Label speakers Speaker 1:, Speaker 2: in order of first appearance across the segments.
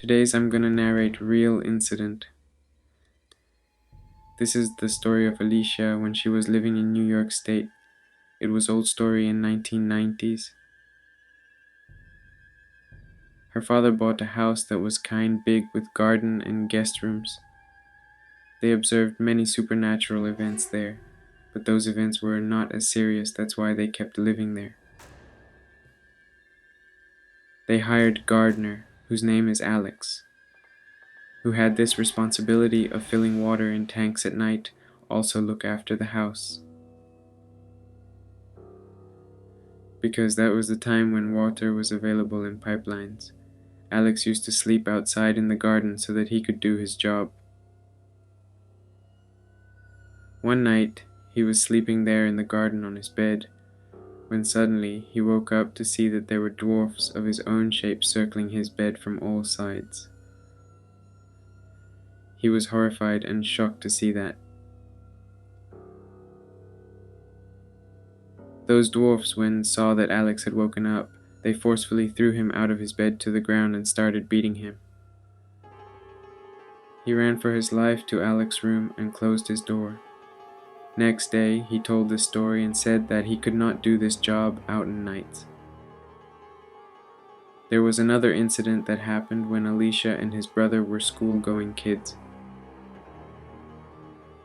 Speaker 1: Today's I'm gonna narrate real incident. This is the story of Alicia when she was living in New York State. It was old story in 1990s. Her father bought a house that was kind big with garden and guest rooms. They observed many supernatural events there, but those events were not as serious, that's why they kept living there. They hired gardener, whose name is Alex, who had this responsibility of filling water in tanks at night, also look after the house. Because that was the time when water was available in pipelines. Alex used to sleep outside in the garden so that he could do his job. One night, he was sleeping there in the garden on his bed, when suddenly he woke up to see that there were dwarfs of his own shape circling his bed from all sides. He was horrified and shocked to see that. Those dwarfs, when saw that Alex had woken up, they forcefully threw him out of his bed to the ground and started beating him. He ran for his life to Alex's room and closed his door. Next day, he told this story and said that he could not do this job out in nights. There was another incident that happened when Alicia and his brother were school-going kids.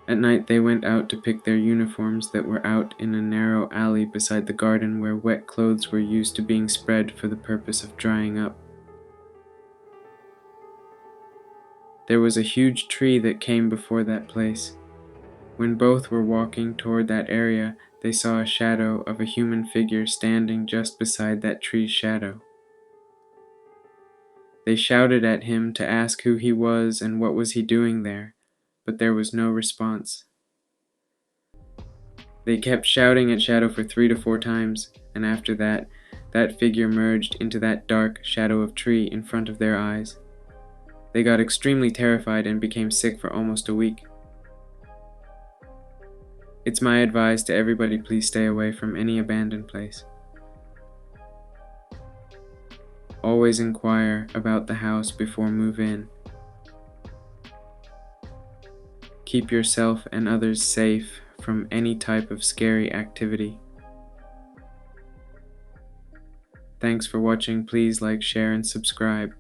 Speaker 1: At night, they went out to pick their uniforms that were out in a narrow alley beside the garden where wet clothes were used to being spread for the purpose of drying up. There was a huge tree that came before that place. When both were walking toward that area, they saw a shadow of a human figure standing just beside that tree's shadow. They shouted at him to ask who he was and what was he doing there, but there was no response. They kept shouting at Shadow for 3 to 4 times, and after that, that figure merged into that dark shadow of tree in front of their eyes. They got extremely terrified and became sick for almost a week. It's my advice to everybody, please stay away from any abandoned place. Always inquire about the house before move in. Keep yourself and others safe from any type of scary activity. Thanks for watching. Please like, share, and subscribe.